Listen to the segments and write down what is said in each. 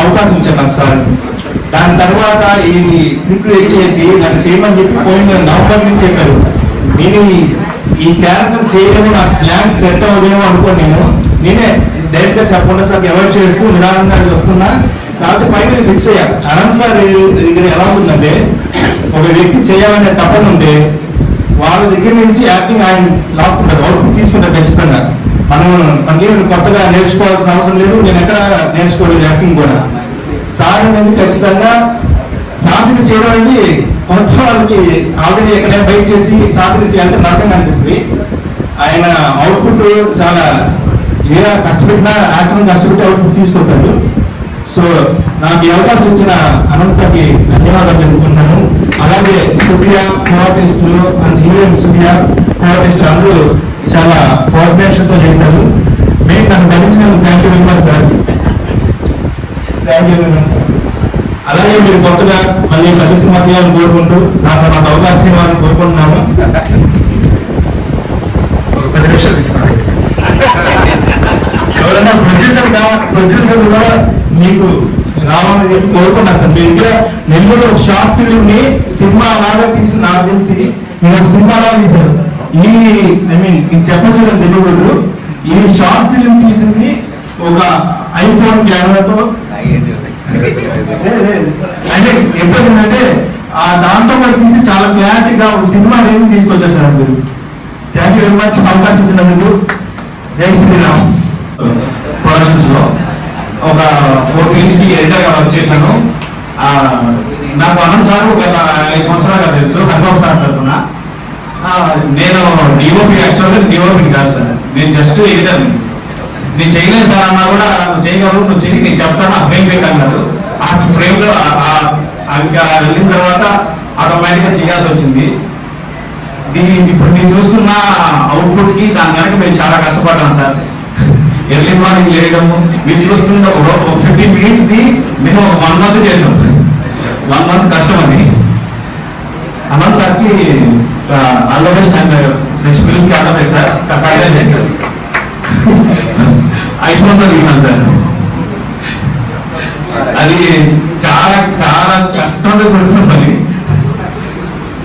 అవకాశం ఇచ్చారు నాకు సార్. దాని తర్వాత ఈ స్క్రిప్ట్ రెడీ చేసి నాకు చేయమని చెప్పి పోయిన నవంబర్ నుంచి చెప్పారు. నేను ఈ క్యారెక్టర్ చేయలేము, నాకు స్లాంగ్ సెట్ అవ్వలేము అనుకోని నేనే డైరెక్ట్ గా చెప్పకుండా సార్ అవాయిడ్ చేస్తూ నిదానంగా వస్తున్నా. కాబట్టి ఫైనల్ ఫిక్స్ అయ్యా. అనంత్ సార్ దగ్గర ఎలా ఉంటుందంటే, ఒక వ్యక్తి చేయాలనే తపన ఉంటే వాళ్ళ దగ్గర నుంచి యాక్టింగ్ ఆయన లాక్కుంటారు, అవుట్పుట్ తీసుకుంటారు ఖచ్చితంగా. మనకేమి కొత్తగా నేర్చుకోవాల్సిన అవసరం లేదు, నేను ఎక్కడ నేర్చుకోలేదు యాక్టింగ్ కూడా. సార్ అనేది ఖచ్చితంగా సాధన చేయడం అనేది కొత్త వాళ్ళకి ఆల్రెడీ ఎక్కడైనా బయట చేసి సాధన చేయాలంటే నరకంగా అనిపిస్తుంది. ఆయన అవుట్పుట్ చాలా ఏ కష్టపెట్టినా యాక్టింగ్ కష్టపెట్టి అవుట్పుట్ తీసుకొస్తారు. సో నాకు ఈ అవకాశం ఇచ్చిన అనంత్ సార్కి ధన్యవాదాలు తెలుపుకుంటున్నాను. అలాగే సుఫియా కోఆర్టిస్టులు అండ్ హీరోయిన్ సుఫియా కోఆర్టిస్టులు అందరూ చాలా కోఆర్డినేషన్తో చేశారు. మేము నన్ను గమనించినందుకు thank you very much sir. Thank you very much sir. అలాగే మీరు కొత్తగా మళ్ళీ కలిసి మధ్యాహ్నం కోరుకుంటూ నాకు అవకాశం ఇవ్వాలని కోరుకుంటున్నాము. ఒక 10 నిమిషాలు తీసుకోండి. ఎవరైనా ప్రొడ్యూసర్ కూడా మీకు రావాలని చెప్పి కోరుకున్నాను సార్. మీ దగ్గర నెల్లూరు ఒక షార్ట్ ఫిల్మ్ ని సినిమా లాగా తీసి నాకు తెలిసి మీరు ఒక సినిమా లాగా తీశారు. ఇది చెప్పచ్చు నెల్లూరు. ఈ షార్ట్ ఫిల్మ్ తీసింది ఒక ఐఫోన్ కెమెరాతో. అంటే ఎప్పుడంటే దాంతో కూడా తీసి చాలా క్లారిటీగా ఒక సినిమా అనేది తీసుకొచ్చారు సార్ మీరు. థ్యాంక్ యూ వెరీ మచ్ అవకాశం ఇచ్చినందుకు. జై శ్రీరామ్. ప్రొడక్షన్స్ లో ఒక 4 ఫిల్మ్స్ కి ఎడిటర్ గా వర్క్ చేశాను. నాకు అనంత్ సార్ గత 5 సంవత్సరాలుగా తెలుసు. హనుమాన్ సార్ తరఫున నేను డిఓపి, యాక్చువల్గా డిఓపి కాదు సార్, నేను జస్ట్ ఎడిటర్. నేను చేయలేదు సార్ అన్నా కూడా నువ్వు చేయగలవు, నువ్వు చేయి, నేను చెప్తాను, ఆ ఫ్రేమ్ పెట్టాను. ఆ ఫ్రేమ్ లో వెళ్ళిన తర్వాత ఆటోమేటిక్ గా చేయాల్సి వచ్చింది. ఇప్పుడు నేను చూస్తున్న అవుట్పుట్ కి దాని కనుక మేము చాలా కష్టపడ్డాం సార్. ఎర్లీ మార్నింగ్ లేయడము, మీరు చూస్తున్న 15 minutes ది మేము 1 month చేసాం. 1 month కష్టం అది. అనంత్ సార్కి all the best and next ఫిల్మ్కి ఆల్ ద బెస్ట్ సార్. ఐఫోన్తో తీసాను సార్. అది చాలా చాలా కష్టంతో కూర్చున్న పని.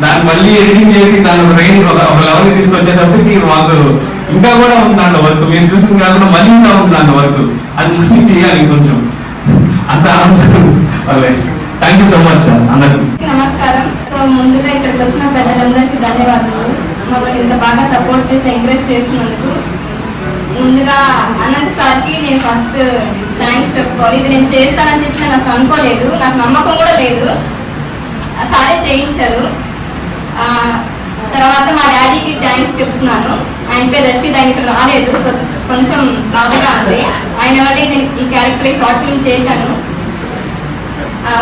దాన్ని మళ్ళీ ఎడిటింగ్ చేసి దాని రేంజ్ ఒక లెవెల్కి తీసుకొచ్చేటప్పటికి మాకు ఇంకా కూడా ఉంది దాంట్లో వర్క్. మేము చూసింది కాకుండా మళ్ళీ ఇంకా ఉంది దాంట్లో వర్క్. అది మళ్ళీ చేయాలి కొంచెం. అంత ఆన్సర్ వాళ్ళే. Thank you so much sir అందరికీ. నమస్కారం. ముందుగా ఇక్కడికి వచ్చిన పెద్దలందరికీ ధన్యవాదాలు. మమ్మల్ని ఇంత బాగా సపోర్ట్ చేసి ఎంకరేజ్ చేసినందుకు ముందుగా అనంత్ సార్కి నేను ఫస్ట్ థ్యాంక్స్ చెప్పుకోవాలి. ఇది నేను చేస్తానని చెప్పి నేను అసలు అనుకోలేదు, నాకు నమ్మకం కూడా లేదు. సారే చేయించారు. తర్వాత మా డాడీకి థ్యాంక్స్ చెప్తున్నాను. ఆయన పేరు రషీద్, ఆయన ఇక్కడ రాలేదు, సో కొంచెం బాధగా ఉంది. ఆయన వల్లే నేను ఈ క్యారెక్టర్ షార్ట్ ఫిల్మ్ చేశాను.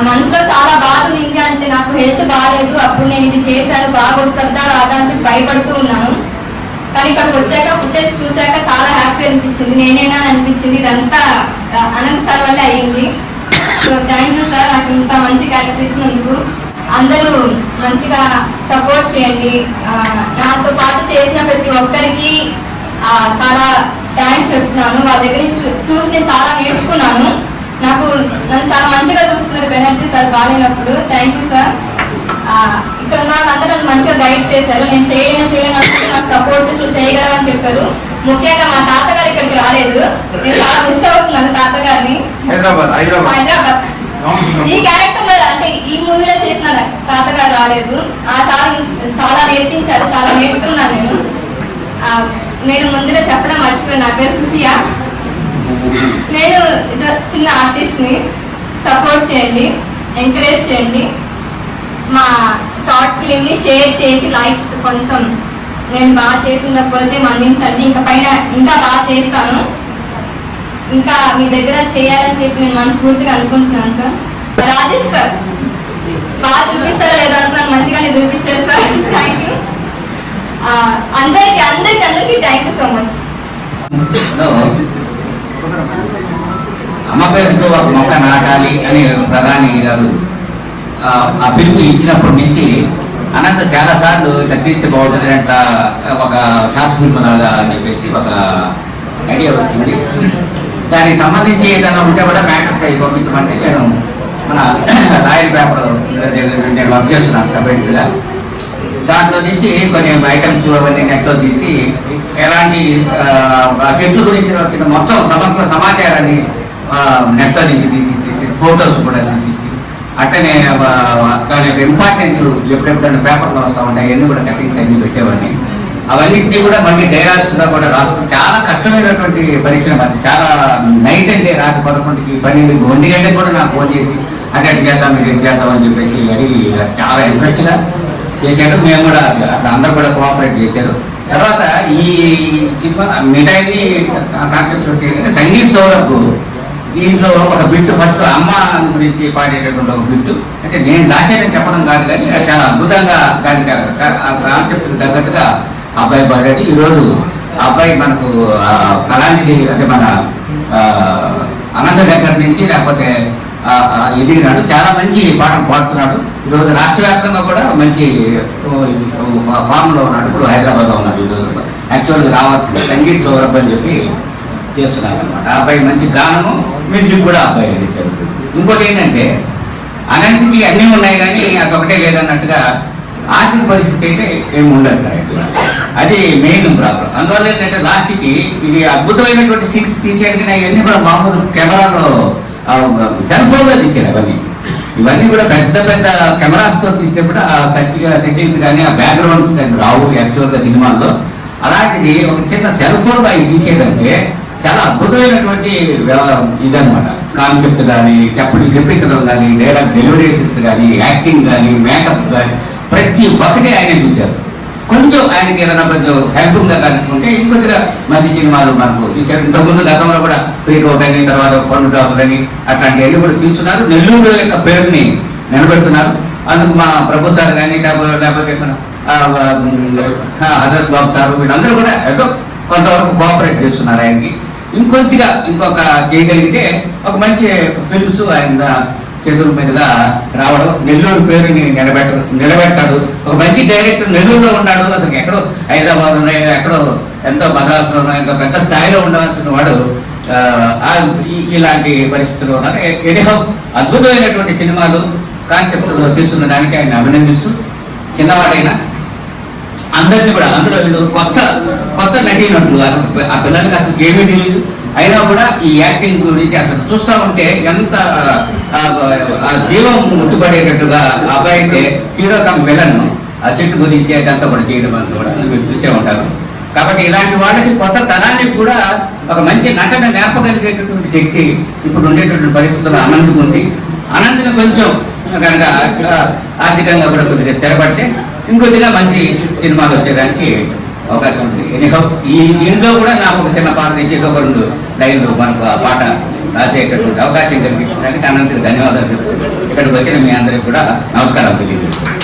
మనసులో చాలా బాధ ఉంది. అంటే నాకు హెల్త్ బాగాలేదు, అప్పుడు నేను ఇది చేశాను, బాగా వస్తుందా రాదా అని చెప్పి భయపడుతూ ఉన్నాను. కానీ ఇక్కడికి వచ్చాక ఫుటేజ్ చూశాక చాలా హ్యాపీ అనిపించింది, నేనేనా అనిపించింది. ఇదంతా అనంత్ సార్ వల్లే అయ్యింది. సో థ్యాంక్ యూ సార్, నాకు ఇంత మంచి క్యారెక్టర్ ఇచ్చినందుకు. అందరూ మంచిగా సపోర్ట్ చేయండి. నాతో పాటు చేసిన ప్రతి ఒక్కరికి చాలా థ్యాంక్స్ చెప్తున్నాను. వాళ్ళ దగ్గర చూసి నేను చాలా నేర్చుకున్నాను. నన్ను చాలా మంచిగా చూస్తున్నారు బెనర్జీ సార్ బాగాలేనప్పుడు. Thank you sir. ఇక్కడ ఉన్న వాళ్ళందరూ నన్ను మంచిగా గైడ్ చేశారు. నేను చేయలేను నాకు సపోర్ట్ చేసి చేయగలమని చెప్పారు. ముఖ్యంగా మా తాతగారు ఇక్కడికి రాలేదు, నేను చాలా మిస్ అవుతున్నాను తాతగారిని. హైదరాబాద్ ఈ క్యారెక్టర్ అంటే ఈ మూవీలో చేసిన తాతగారు రాలేదు. ఆ సార్ చాలా నేర్పించారు, చాలా నేర్చుకున్నాను నేను ముందుగా చెప్పడం మర్చిపోయాను. నా పేరు సుఫియా. నేను చిన్న ఆర్టిస్ట్ని. సపోర్ట్ చేయండి, ఎంకరేజ్ చేయండి. మా షార్ట్ ఫిలింని షేర్ చేసి లైక్స్ కొంచెం నేను బాగా చేసినకపోతే మన్నించండి. ఇంకా పైన ఇంకా బాగా చేస్తాను. ఇంకా మీ దగ్గర చేయాలని చెప్పి నేను మనస్ఫూర్తిగా అనుకుంటున్నాను సార్. రాజేష్ సార్ బాగా చూపిస్తారా లేదా అనుకున్నాను, మంచిగానే చూపించారు సార్. థ్యాంక్ యూ అందరికీ థ్యాంక్ యూ సో మచ్. అమ్మ పేరుతో ఒక మొక్క నాటాలి అని ప్రధాని గారు ఆ పిలుపు ఇచ్చినప్పటి నుంచి అనంత చాలా సార్లు ఇట్లా తీస్తే బాగుంటుంది అంట, ఒక షార్ట్ ఫిల్మ్ లాగా అని చెప్పేసి ఒక ఐడియా వచ్చింది. దానికి సంబంధించి ఏదైనా ఉంటే కూడా మ్యాటర్స్ అవి పంపించమంటే నేను మన రాయల్ పేపర్ నేను వర్క్ చేస్తున్నాను సపరేట్గా. దాంట్లో నుంచి కొన్ని ఐటమ్స్ అవన్నీ నెట్లో తీసి ఎలాంటి చెట్లు గురించి వచ్చిన మొత్తం సమస్త సమాచారాన్ని నెట్లో నుంచి తీసి ఫొటోస్ కూడా తీసి అట్లనే దాని యొక్క ఇంపార్టెన్స్ ఎప్పుడెప్పుడైనా పేపర్లో వస్తూ ఉంటాయి అవన్నీ కూడా కటింగ్స్ అన్ని పెట్టేవాడిని. అవన్నింటినీ కూడా మళ్ళీ డైలాగ్స్గా కూడా రాసుకుని చాలా కష్టమైనటువంటి పరిశ్రమ. చాలా నైట్ అంటే రాత్రి 11కి 12కి 1 గంటకి కూడా నాకు ఫోన్ చేసి అటు చేద్దాం ఇది చేద్దాం అని చెప్పేసి అడిగి చాలా ఇంట్రెస్ట్గా చేశాడు. మేము కూడా అందరూ కూడా కోఆపరేట్ చేశారు. తర్వాత ఈ సినిమా మిఠాయి కాన్సెప్ట్స్ వచ్చి సంగీత్ సౌరభ్ దీంట్లో ఒక బిట్టు ఫస్ట్ అమ్మ గురించి పాడేటటువంటి ఒక బిట్టు అంటే నేను రాసేదని చెప్పడం కాదు కానీ చాలా అద్భుతంగా దానికి కాన్సెప్ట్ తగ్గట్టుగా అబ్బాయి పాడాడు. ఈరోజు అబ్బాయి మనకు కళానిధి అంటే మన అనంత దగ్గర నుంచి లేకపోతే ఎదిగినాడు, చాలా మంచి పాటలు పాడుతున్నాడు. ఈరోజు రాష్ట్ర వ్యాప్తంగా కూడా మంచి ఫామ్లో ఉన్నాడు. ఇప్పుడు హైదరాబాద్లో ఉన్నాడు. ఈరోజు యాక్చువల్గా రావాల్సింది సంగీత్ సౌరభ్ అని చెప్పి చేస్తున్నాను అనమాట. ఆ అబ్బాయి మంచి గానము మ్యూజిక్ కూడా అబ్బాయి చేశారు. ఇంకోటి ఏంటంటే అనంతకి అన్నీ ఉన్నాయి కానీ అదొకటే లేదన్నట్టుగా ఆర్థిక పరిస్థితి అయితే ఏమి ఉండదు సార్. అది మెయిన్ ప్రాబ్లం. అందువల్ల ఏంటంటే లాస్ట్కి ఇది అద్భుతమైనటువంటి సీన్స్ తీసేయడానికి ఇవన్నీ కూడా మామూలు కెమెరాలో సెల్ ఫోన్లో తీసాడు. ఇవన్నీ కూడా పెద్ద పెద్ద కెమెరాస్తో తీస్తే కూడా ఆ సెట్టింగ్స్ కానీ ఆ బ్యాక్గ్రౌండ్స్ కానీ రావు యాక్చువల్గా సినిమాల్లో. అలాంటిది ఒక చిన్న సెల్ ఫోన్లో అవి తీసేయడంటే చాలా అద్భుతమైనటువంటి ఇదనమాట. కాన్సెప్ట్ కానీ చెప్పించడం కానీ డైలాగ్ డెలివరీస్ కానీ యాక్టింగ్ కానీ మేకప్ కానీ ప్రతి ఒక్కటే ఆయన చూశారు. కొంచెం ఆయనకి ఏదైనా కొంచెం హెల్ప్గా కనుక్కుంటే ఇంకొద్దిగా మంచి సినిమాలు మనకు తీశారు. ఇంతకుముందు గతంలో కూడా ఫ్రీకౌట్ అని తర్వాత పండు డాకులు అని అట్లాంటివన్నీ కూడా తీస్తున్నారు. నెల్లూరు యొక్క పేరుని నిలబెడుతున్నారు. అందుకు మా ప్రభు సార్ కానీ లేకపోతే హజరత్ బాబు సార్ వీళ్ళందరూ కూడా ఏదో కొంతవరకు కోఆపరేట్ చేస్తున్నారు ఆయనకి. ఇంకొక చేయగలిగితే ఒక మంచి ఫిల్మ్స్ ఆయన చేతుల మీదుగా రావడం, నెల్లూరు పేరుని నిలబెట్టాడు. ఒక మంచి డైరెక్టర్ నెల్లూరులో ఉన్నాడు. అసలు ఎక్కడో హైదరాబాద్ ఉన్నాయో ఎక్కడో ఎంతో మద్రాసులో ఉన్నాయో ఎంతో పెద్ద స్థాయిలో ఉండవలసిన వాడు ఇలాంటి పరిస్థితుల్లో ఉన్నారు. ఎనిహో అద్భుతమైనటువంటి సినిమాలు కాన్సెప్ట్ తీస్తున్న దానికి ఆయన అభినందిస్తూ చిన్నవాడైనా అందరినీ కూడా అందులో వీళ్ళు కొత్త నటీనటులు అసలు ఆ పిల్లలకి అసలు ఏమీ తెలియదు. అయినా కూడా ఈ యాక్టింగ్ గురించి అసలు చూస్తూ ఉంటే ఎంత జీవం ముట్టుపడేటట్టుగా అబ్బాయి అయితే హీరో కమ్ విలన్ ఆ చెట్టు గురించి అదంతా కూడా చేయడం అని కూడా మీరు చూసే ఉంటారు. కాబట్టి ఇలాంటి వాళ్ళకి కొత్త తరానికి కూడా ఒక మంచి నటన నేర్పగలిగేటటువంటి శక్తి ఇప్పుడు ఉండేటటువంటి పరిస్థితుల్లో అనంతకు ఉంది. అనంతని కొంచెం కనుక ఆర్థికంగా కూడా కొద్దిగా స్థిరపడితే ఇంకొద్దిగా మంచి సినిమాలు వచ్చేదానికి అవకాశం ఉంది. ఎనీహౌ ఈ దీంట్లో కూడా నాకు ఒక చిన్న పాట నుంచి ఒక 2 లైన్లు మనకు ఆ పాట రాసేటటువంటి అవకాశం కల్పించడానికి అనంతకి ధన్యవాదాలు చెప్తూ ఇక్కడికి వచ్చిన మీ అందరికీ కూడా నమస్కారం తెలియజేస్తాను.